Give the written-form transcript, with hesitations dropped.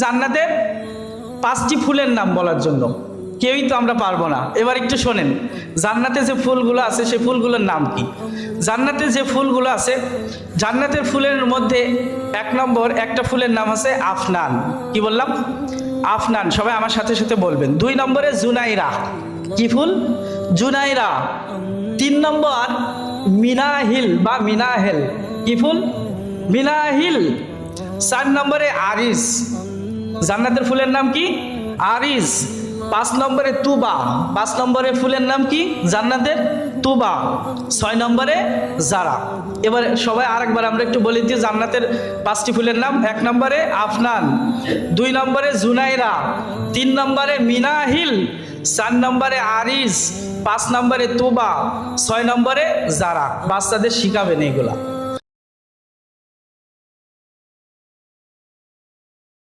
জান্নাতের 5টি ফুলের নাম বলার জন্য, কেউই তো আমরা পারবো না। এবার একটু শোনেন, জান্নাতে যে ফুলগুলো আছে সেই ফুলগুলোর নাম কি? জান্নাতে যে ফুলগুলো আছে, জান্নাতের ফুলের মধ্যে 1 নম্বর একটা ফুলের নাম আছে আফনান। কি বললাম? আফনান। সবাই আমার সাথে সাথে বলবেন। 2 নম্বরে জুনাইরা। কি ফুল? জুনাইরা। 3 নম্বর মিনাহিল বা মিনাহেল। কি ফুল? মিনাহিল। 4 নম্বরে আরিস। জান্নাতের ফুলের নাম কি? আরিস। 5 নম্বরে তুবা। 5 নম্বরে ফুলের নাম কি জান্নাতের? তুবা। 6 নম্বরে জারা। এবার সবাই আরেকবার আমরা একটু বলে দিই জান্নাতের 5টি ফুলের নাম। 1 নম্বরে আফনান, 2 নম্বরে জুনাইরা, 3 নম্বরে মিনাহিল, 4 নম্বরে আরিস, 5 নম্বরে তুবা, 6 নম্বরে জারা। বাচ্চাদের শিখাবেন এইগুলা।